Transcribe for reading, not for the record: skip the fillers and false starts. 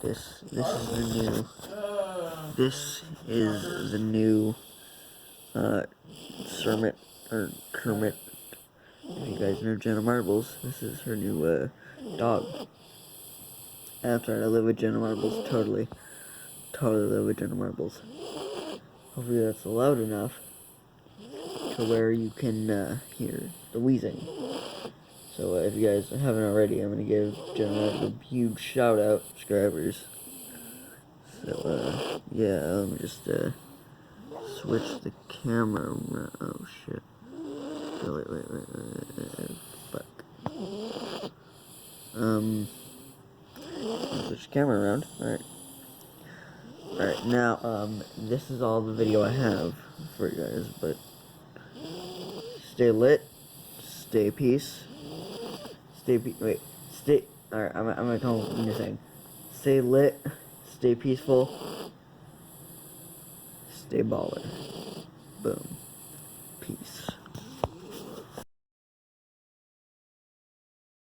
This is the new Kermit, or Kermit. If you guys know Jenna Marbles, this is her new dog. After I live with Jenna Marbles, totally live with Jenna Marbles. Hopefully that's loud enough to where you can hear the wheezing. So if you guys haven't already, I'm gonna give Jenna a huge shout out, subscribers. So yeah, let me just switch the camera around. Oh shit. Wait. Fuck. Switch the camera around. Alright, now, this is all the video I have for you guys, but stay lit, stay peace, alright, I'm gonna tell you the thing. Stay lit, stay peaceful, stay baller. Boom. Peace.